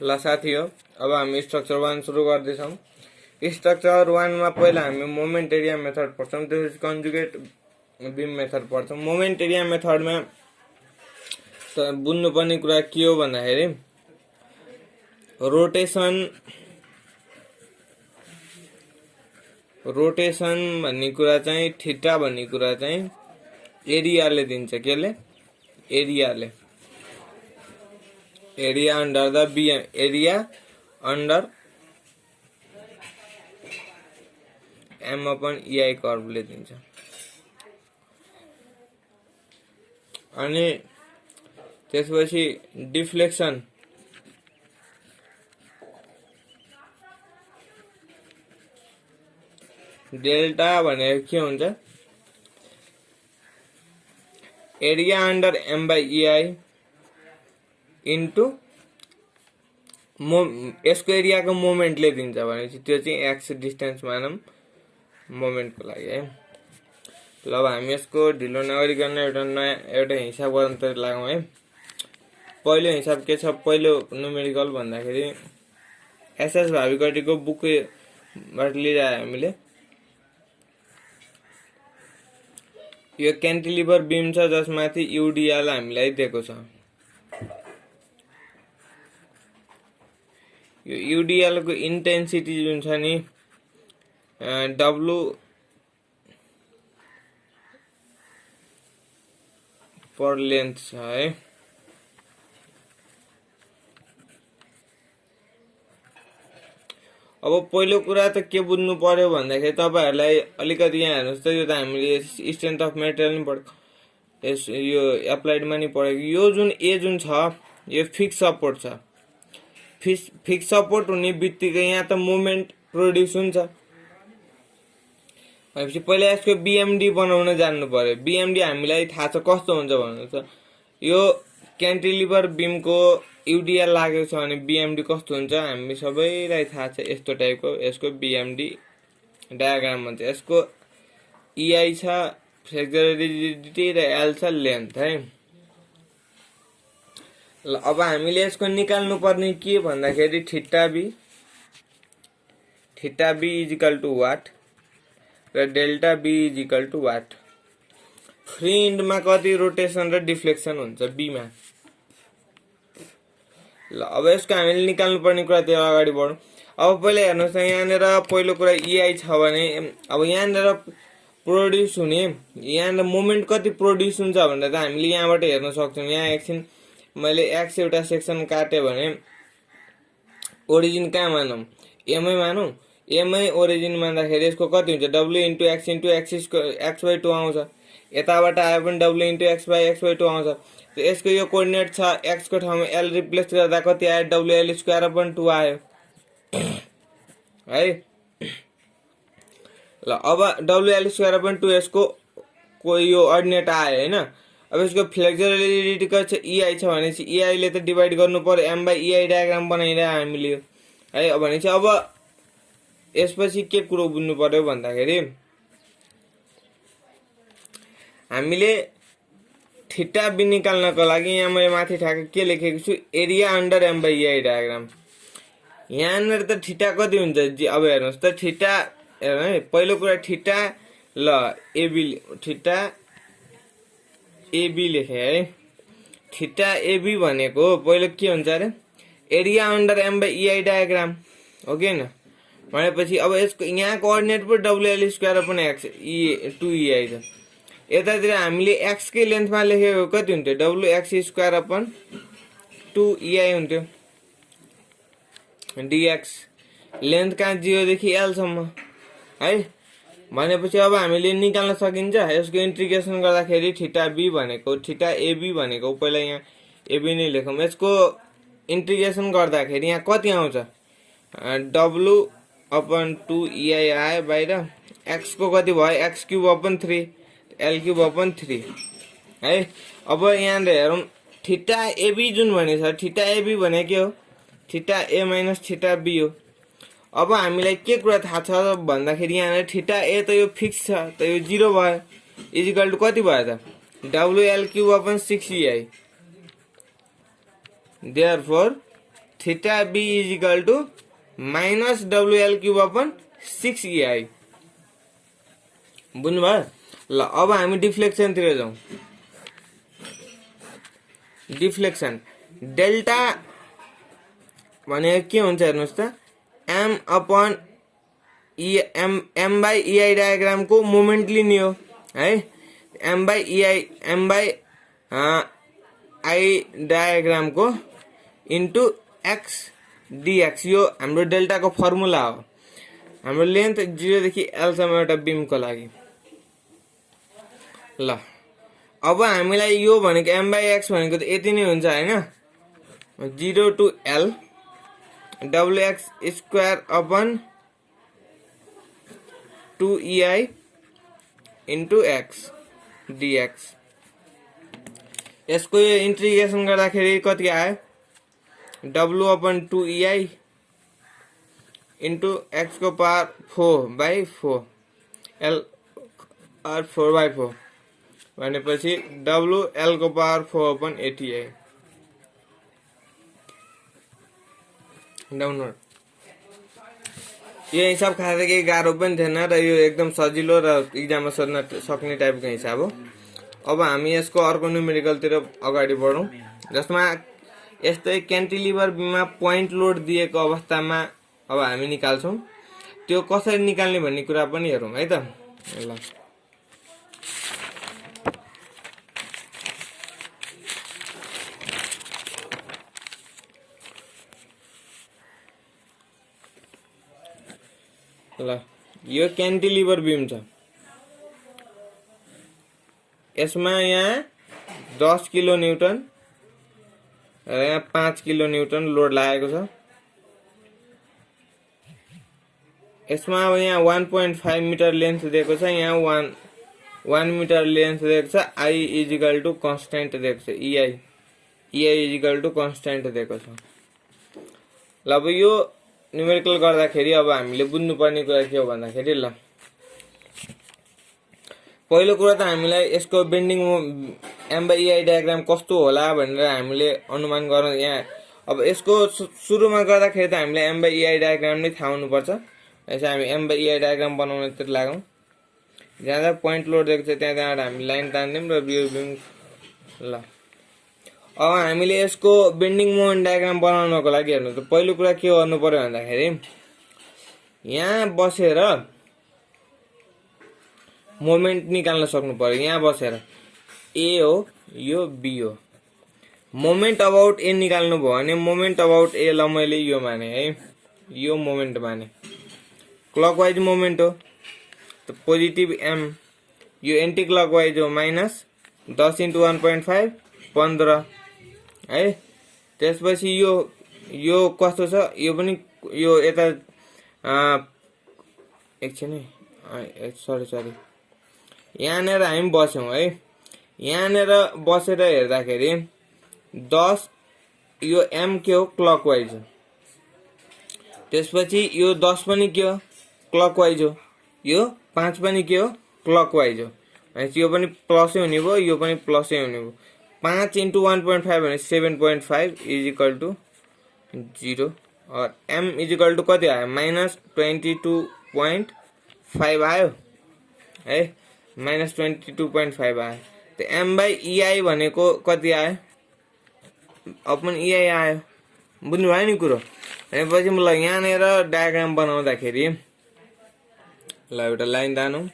ल साथी हो, अब हामी स्ट्रक्चर 1 सुरु गर्दैछौँ। स्ट्रक्चर 1 मा पहिला हामी मोमेन्ट एरिया मेथड पढ्छौँ, त्यसपछि कन्जुगेट बीम मेथड पढ्छौँ। मोमेन्ट एरिया मेथडमा त बुझ्नुपर्ने कुरा के हो भन्दाखेरि रोटेसन भन्ने कुरा चाहिँ थीटा भन्ने कुरा चाहिँ एरियाले दिन्छ। केले? एरियाले। Area under the BM, area under M upon EI कर्वले दिन्छ। अनि त्यसपछि डिफ्लेक्सन डेल्टा भनेको के हुन्छ? Area under M by EI into यसको एरियाको मोमेन्टले दिन्छ भनेपछि त्यो चाहिँ एक्स डिस्टेन्स मानौँ मोमेन्टको लागि है। ल अब हामी यसको ढिलो नगरिकन एउटा हिसाब गर्न त लागौँ है। पहिलो हिसाब के छ? पहिलो न्युमेरिकल भन्दाखेरि एसएस भाविकटीको बुकबाट लिएर हामीले यो क्यान्टिलिभर बीम छ जसमाथि युडिएल हामीलाई दिएको छ। यो युडिएल को इन्टेन्सिटी जुन छ नि डब्लु पर लेन्थ छ है। अब पहिलो कुरा त के बुझ्नु पर्यो भन्दाखेरि तपाईहरुलाई अलिकति यहाँ हेर्नुस् त, यो त हामीले स्ट्रेन्थ अफ मेटेरियल नि पढ्यो, यो एप्लाइडमा नि पढेको। यो जुन ए जुन छ यो फिक्स सपोर्ट छ। फिक्स सपोर्ट हुने बित्तिकै यहाँ त मोमेन्ट प्रोड्युस हुन्छ। भनेपछि पहिला यसको बीएमडी बनाउन जान्नु पर्यो। बीएमडी हामीलाई थाहा छ कस्तो हुन्छ भन्नुहुन्छ। यो क्यान्टिलिभर बीमको युडिएल लागेको छ भने बीएमडी कस्तो हुन्छ हामी सबैलाई थाहा छ। यस्तो टाइपको यसको बीएमडी डायग्राम हुन्छ। यसको इआई छ फ्लेक्सुरल रिजिडिटी र एल छ लेन्थ है। ल अब हामीले यसको निकाल्नु पर्ने के भन्दाखेरि theta B is equal to what र delta B is equal to what. Free इन्डमा कति रोटेसन र डिफ्लेक्सन हुन्छ बीमा। ल अब यसको हामीले निकाल्नु पर्ने कुरा त्यो अगाडि बढौँ। अब पहिला हेर्नुहोस् न, यहाँनिर पहिलो कुरा इआई छ भने अब यहाँनिर प्रोड्युस हुने यहाँनिर मोमेन्ट कति प्रोड्युस हुन्छ भनेर त हामीले यहाँबाट हेर्न सक्छौँ। यहाँ एकछिन मैले एक्स एउटा सेक्सन काटे भने ओरिजिन कहाँ मानौँ? एमै मानौँ। एमै ओरिजिन मान्दाखेरि यसको कति हुन्छ? डब्लु इन्टु एक्स बाई 2 आउँछ। यताबाट आयो पनि डब्लु इन्टु एक्स बाई 2 आउँछ। यसको यो कोअर्डिनेट छ, एक्स को ठाउँमा एल रिप्लेस गर्दा कति आयो? डब्लु एल स्क्वायर अपन 2 आयो है। ल अब डब्लु एल स्क्वायर अपन 2 यसको यो अर्डिनेट आयो हैन। अब यसको फ्लेक्सुरल रिजिडिटी कति छ? इआई छ भनेपछि इआई ले त डिभाइड गर्नु पर्यो। एम बाई इआई डायग्राम बनाइरा हामीले है। अब भनेपछि अब यसपछि के कुरो बुझ्नु पर्यो भन्दाखेरि हामीले थीटा बी निकाल्नको लागि यहाँ मैले माथि ठ्याक्क के लेखेको छु? Area under M by EI diagram. यहाँनिर त थीटा कति हुन्छ? अब हेर्नुहोस् त, थीटा हेर्नु है। पहिलो कुरा थीटा ल एबी थीटा एबी लेखे है। थीटा एबी भनेको पहिलो के हुन्छ अरे? Area under M by EI diagram हो कि हैन? भनेपछि अब यसको यहाँ कोअर्डिनेट पनि W L square upon X 2 EI छ। यतातिर हामीले एक्स कै लेन्थमा लेखेको कति हुन्थ्यो? W X square upon 2 EI हुन्थ्यो। डीएक्स लेन्थ कहाँ 0 देखि एल सम्म है। भनेपछि अब हामीले निकाल्न सकिन्छ। यसको इन्टिग्रेसन गर्दाखेरि थीटा बी भनेको थीटा एबी भनेको पहिला यहाँ एबी नै लेखौँ। यसको इन्टिग्रेसन गर्दाखेरि यहाँ कति आउँछ? डब्लु अपन 2 इआई आयो बाहिर। एक्स को कति भयो? X cube upon 3 L cube upon 3 है। अब यहाँ हेरौँ थीटा एबी जुन भनेको छ, थीटा एबी भनेको के हो? Theta A minus theta B हो। अब हामीलाई के कुरा थाहा छ भन्दाखेरि यहाँ थीटा ए त यो फिक्स छ, त यो 0 भयो। इज इक्वल टु कति भयो त? W L cube upon 6 EI. Therefore theta B is equal to minus WL cube upon 6EI। बुझ्नुभयो? ल अब हामी डिफ्लेक्सन तिर जाउँ। डिफ्लेक्सन डेल्टा भनेको के हुन्छ हेर्नुस् त, m upon m by EI diagram को मोमेन्ट लिने हो है। m बाई I डायग्राम को इन्टु x dx यो हाम्रो डेल्टा को फर्मुला हो। हाम्रो लेन्थ 0 देखि l सम्म एउटा बीम को लागि। ल अब हामीलाई यो भनेको m बाई x भनेको त यति नै हुन्छ हैन। 0 to l wx square upon 2EI into x dx। यसको यो इन्टिग्रेसन गर्दाखेरि कति आयो, w अपन 2EI इन्टु x को पावर 4/4 l और 4/4 भनेपछि w l को पावर 4 अपन 80 डाउनवर्ड। यो हिसाब खाँदा केही गाह्रो पनि थिएन र यो एकदम सजिलो र इक्जाममा सोध्न सक्ने टाइपको हिसाब हो। अब हामी यसको अर्को न्युमेरिकलतिर अगाडि बढौँ, जसमा यस्तै क्यान्टिलिभर बीममा पोइन्ट लोड दिएको अवस्थामा अब हामी निकाल्छौँ। त्यो कसरी निकाल्ने भन्ने कुरा पनि हेरौँ है त। ल यो क्यान्टिलिभर बीम छ, यसमा यहाँ 10 किलो न्यूटन र यहाँ 5 किलो न्यूटन लोड लागेको छ। यसमा अब यहाँ 1.5 मिटर लेन्थ दिएको छ, यहाँ 1 मिटर लेन्थ दिएको छ। I is equal to constant दिएको छ, EI is equal to constant दिएको छ। ल अब यो न्युमेरिकल गर्दाखेरि अब हामीले बुझ्नुपर्ने कुरा के हो भन्दाखेरि, ल पहिलो कुरा त हामीलाई यसको bending m by EI diagram कस्तो होला भनेर हामीले अनुमान गर्न, यहाँ अब यसको सुरुमा गर्दाखेरि त हामीले m बाई EI डायग्राम नै थाहा हुनुपर्छ। यसै हामी m बाई EI डायग्राम बनाउनतिर लागौँ। जहाँ जहाँ पोइन्ट लोड दिएको छ त्यहाँबाट हामी लाइन तान्दियौँ र यो बीम। ल अब हामीले यसको बेन्डिङ मोमेन्ट डायग्राम बनाउनको लागि हेर्नु त पहिलो कुरा के गर्नु पर्यो भन्दाखेरि, यहाँ बसेर मोमेन्ट निकाल्न सक्नु पर्यो। यहाँ बसेर A हो, यो B हो, मोमेन्ट अबाउट A निकाल्नु भयो भने मोमेन्ट अबाउट A ल मैले यो माने है, यो मोमेन्ट माने क्लकवाइज मोमेन्ट हो त पोजिटिभ m, यो एन्टी क्लकवाइज हो माइनस 10 इन्टु 1.5 15 है। त्यसपछि यो कस्तो छ, यो पनि यो यता एकछिन है, सरी यहाँनिर हामी बस्यौँ है। यहाँनिर बसेर हेर्दाखेरि 10 यो m के हो क्लकवाइज हो, त्यसपछि यो 10 पनि के हो क्लकवाइज हो, यो 5 पनि के हो क्लकवाइज हो, भनेपछि यो पनि प्लसै हुने भयो, यो पनि प्लसै हुने भयो। 5 इन्टु 1.5 भने 7.5 इज इक्वल टु 0 और m इज इक्वल टु कति आयो माइनस 22.5 आयो है, माइनस 22.5 आयो। त m बाई EI भनेको कति आयो, अपन EI आयो। बुझ्नु भयो नि कुरो। भनेपछि ल यहाँनिर डायग्राम बनाउँदाखेरि ल एउटा लाइन तानौँ,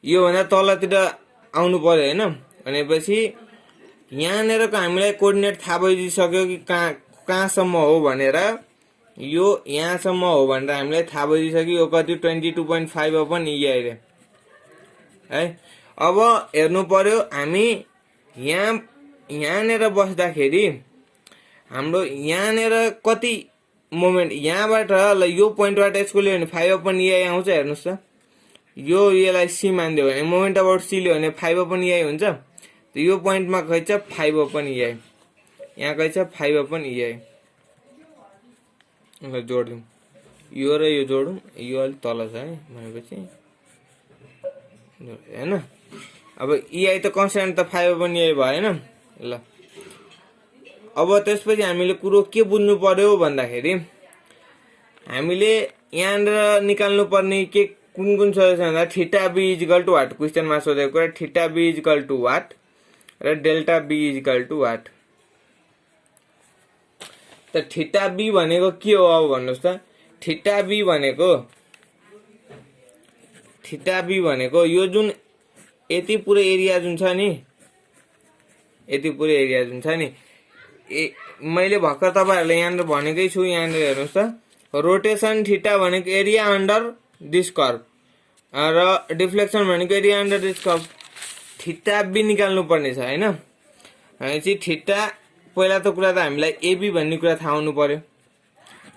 यो भन्दा तलतिर आउनु पर्यो हैन। भनेपछि यहाँनिरको हामीलाई कोअर्डिनेट थाहा भइसक्यो कि कहाँसम्म हो भनेर, यो यहाँसम्म हो भनेर हामीलाई थाहा भइसक्यो। यो कति 22.5 अपन EI रे है। अब हेर्नु पर्यो हामी यहाँनिर बस्दाखेरि हाम्रो यहाँनिर कति मोमेन्ट, यहाँबाट ल यो पोइन्टबाट यसको लियो भने 5 अपन EI आउँछ। हेर्नुस् त, यो यसलाई C मान्दियो भने मोमेन्ट अबाउट C लियो भने 5 अपन EI हुन्छ। त यो पोइन्टमा खै छ 5 अपन EI, यहाँ खै छ 5 अपन EI। ल जोड्दिउँ, यो र यो जोडौँ, यो अलि तल छ है भनेपछि हैन। अब EI त कन्स्टेन्ट त 5 अपन EI भयो हैन। ल अब त्यसपछि हामीले कुरो के बुझ्नु पर्यो भन्दाखेरि हामीले यहाँनिर निकाल्नु पर्ने के कुन सोधेको छ भन्दा theta B is equal to what, क्वेसनमा सोधेको कुरा theta B is equal to what र delta B is equal to what. त थीटा बी भनेको के हो अब भन्नुहोस् त। थीटा बी भनेको यो जुन यति पुरै एरिया जुन छ नि, यति पुरै एरिया जुन छ नि, मैले भर्खर तपाईहरुले यहाँनिर भनेकै छु। यहाँनिर हेर्नुहोस् त, रोटेसन थीटा भनेको एरिया अन्डर दिस कर्व र डिफ्लेक्सन भनेको area under this curve. Theta B निकाल्नु पर्ने छ हैन। भनेपछि थीटा पहिला त कुरा त हामीलाई एबी भन्ने कुरा थाहा हुनु पर्यो।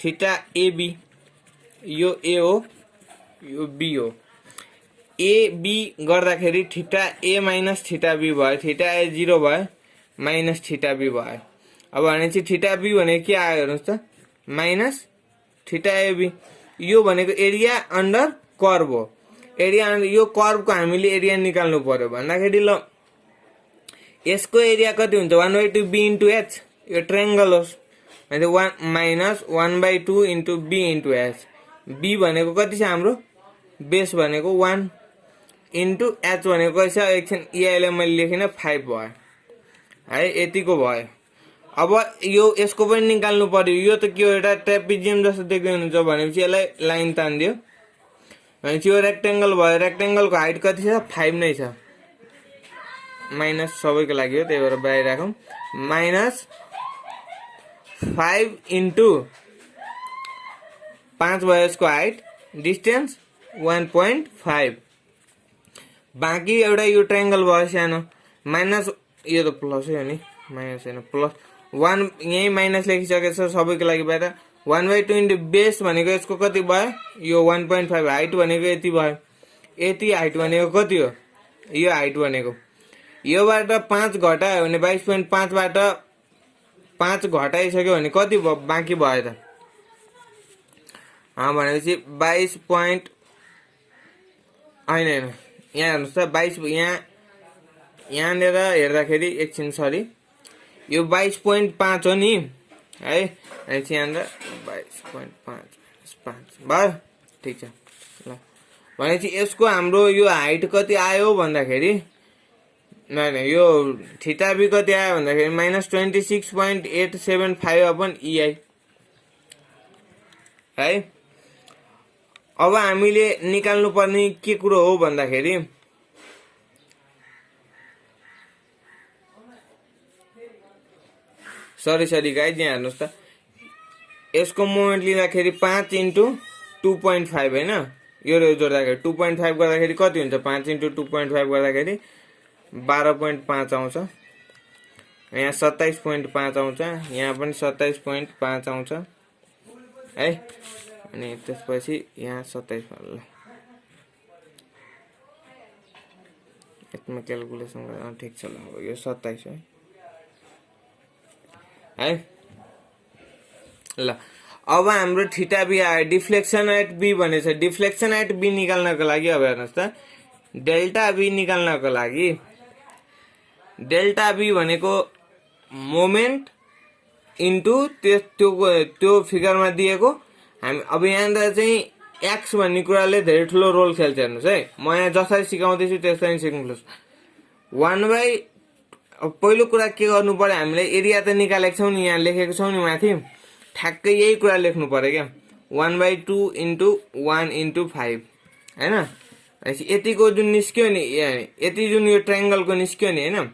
थीटा एबी, यो ए हो यो बी हो। एबी गर्दाखेरि theta A minus theta B भयो, थीटा ए 0 भयो माइनस थीटा बी भयो। अब भनेपछि थीटा बी भनेको के आयो हेर्नुहोस् त, माइनस थीटा एबी। यो भनेको एरिया अन्डर कर्व हो। एरिया यो कर्वको हामीले एरिया निकाल्नु पर्यो भन्दाखेरि ल यसको एरिया कति हुन्छ 1/2 बी इन्टु एच, यो ट्रायंगल होस् भने 1 minus 1/2 into B into H. B भनेको कति छ हाम्रो, बेस भनेको 1 इन्टु एच भनेको कति छ, एकछिन इआईले मैले लेखिन 5 भयो है, यतिको भयो। अब यो यसको पनि निकाल्नु पर्यो। यो त के हो, एउटा ट्रेपेजियम जस्तो देख्दै हुनुहुन्छ भनेपछि यसलाई लाइन तान्दियो भनेपछि यो रेक्टेंगल भयो। रेक्टेंगलको हाइट कति छ, 5 नै छ, माइनस सबैको लागि हो त्यही भएर बाहिर राखौं। माइनस 5 इन्टु 5 भयो यसको हाइट, डिस्टेन्स 1.5। बाँकी एउटा यो ट्रायंगल भयो सानो, माइनस यो त प्लस हो नि, माइनस हैन प्लस 1 यही माइनस लेखिसकेको छ सबैको लागि बाहिर। 1/2 इन्टु बेस भनेको यसको कति भयो, यो 1.5। हाइट भनेको यति भयो, यति हाइट भनेको कति हो, यो हाइट भनेको। योबाट 5 घटायो भने 22.5 बाट 5 घटाइसक्यो भने कति भयो, बाँकी भयो त भनेपछि 22 point हैन हैन यहाँ हेर्नुस् त 22 यहाँनिर हेर्दाखेरि एकछिन सरी यो 22.5 हो नि है। भनेपछि यहाँनिर 22.5 भयो, ठिक छ ल। भनेपछि यसको हाम्रो यो हाइट कति आयो भन्दाखेरि हैन, यो थीटा बी कति आयो भन्दाखेरि -26.875 अपन EI है। अब हामीले निकाल्नु पर्ने के कुरो हो भन्दाखेरि सरी गाइज यहाँ हेर्नुस् त, यसको मोमेन्ट लिँदाखेरि 5 इन्टु 2.5 हैन, यो जोड्दाखेरि 2.5 गर्दाखेरि कति हुन्छ, 5 इन्टु 2.5 गर्दाखेरि 12.5 आउँछ। यहाँ 27.5 आउँछ, यहाँ पनि 27.5 आउँछ है। अनि त्यसपछि यहाँ 27 ल यसमा क्याल्कुलेसन गर्दा ठिक छ ल। अब यो 27 है ल। अब हाम्रो थीटा बी आयो, डिफ्लेक्सन एट बी भनेछ। डिफ्लेक्सन एट बी निकाल्नको लागि अब हेर्नुस् त, डेल्टा बी निकाल्नको लागि डेल्टा बी भनेको मोमेन्ट इन्टु त्यो फिगरमा दिएको हामी। अब यहाँनिर चाहिँ एक्स भन्ने कुराले धेरै ठुलो रोल खेल्छ हेर्नुस् है। म यहाँ जसरी सिकाउँदैछु त्यसरी सिक्नुहोस्। 1/, पहिलो कुरा के गर्नु पर्यो, हामीले एरिया त निकालेको छौं नि, यहाँ लेखेको छौं नि माथि, ठ्याक्कै यही कुरा लेख्नु पर्यो क्या, 1/2 इन्टु 1 इन्टु 5 हैन। यतिको जुन निस्क्यो नि, यति जुन यो ट्रायंगलको निस्क्यो नि हैन,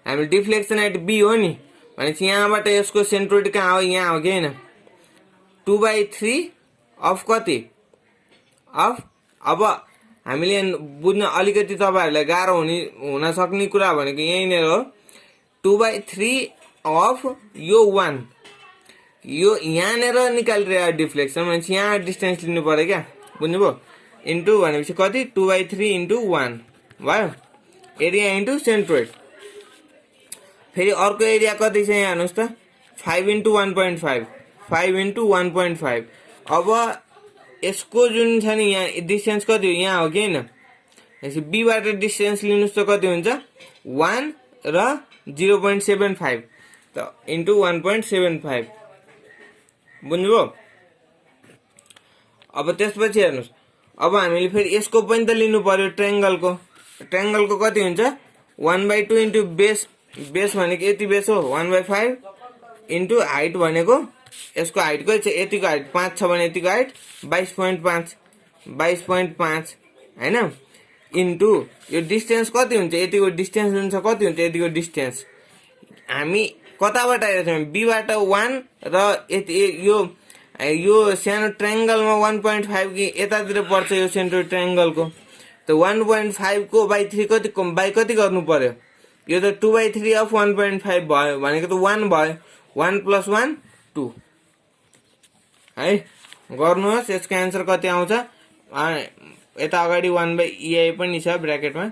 हामी डिफ्लेक्सन एट बी हो नि भनेपछि यहाँबाट यसको सेन्ट्रोइड कहाँ हो, यहाँ हो कि हैन, 2/3 अफ कति अफ। अब हामीले बुझ्न अलिकति तपाईहरुलाई गाह्रो हुन सक्ने कुरा भनेको यही नै हो, 2/3 अफ यो 1, यो यहाँनेर निकालिरहेको डिफ्लेक्सन भनेपछि यहाँ डिस्टेन्स लिनु पर्यो क्या, बुझ्नुभयो। इन्टु भनेपछि कति 2/3 इन्टु 1 भयो, एरिया इन्टु सेन्ट्रोइड। फेरि अर्को एरिया कति छ यहाँ हेर्नुस् त, 5 इन्टु 1.5, 5 इन्टु 1.5। अब यसको जुन छ नि यहाँ डिस्टेन्स कति हो, यहाँ हो कि हैन। बी बाट डिस्टेन्स लिनुस् त कति हुन्छ 1 र 0.75। त इन्टु 1.75 बुझ्नुभयो। अब त्यसपछि हेर्नुस्, अब हामीले फेरि यसको पनि त लिनु पर्यो ट्रायंगलको। ट्रायंगलको कति हुन्छ 1/2 इन्टु बेस, बेस भनेको यति बेस हो 1/5 इन्टु हाइट भनेको यसको हाइट कति छ, यतिको हाइट 5 छ भने यतिको हाइट 22.5 हैन, इन्टु यो डिस्टेन्स कति हुन्छ, यतिको डिस्टेन्स हुन्छ, कति हुन्छ यतिको डिस्टेन्स। हामी कताबाट आएको छौँ, बी बाट 1 र यति यो सानो ट्रायंगलमा 1.5 कि यतातिर पर्छ यो सेन्टर ट्रायंगलको। त 1.5 को बाइ 3 कति बाइ कति गर्नु पर्यो, यो त 2/3 अफ 1.5 भयो भनेको त 1 भयो, 1 + 1 2 है। गर्नुहोस्, यसको एन्सर कति आउँछ, यता अगाडि 1/EI पनि छ ब्र्याकेटमा।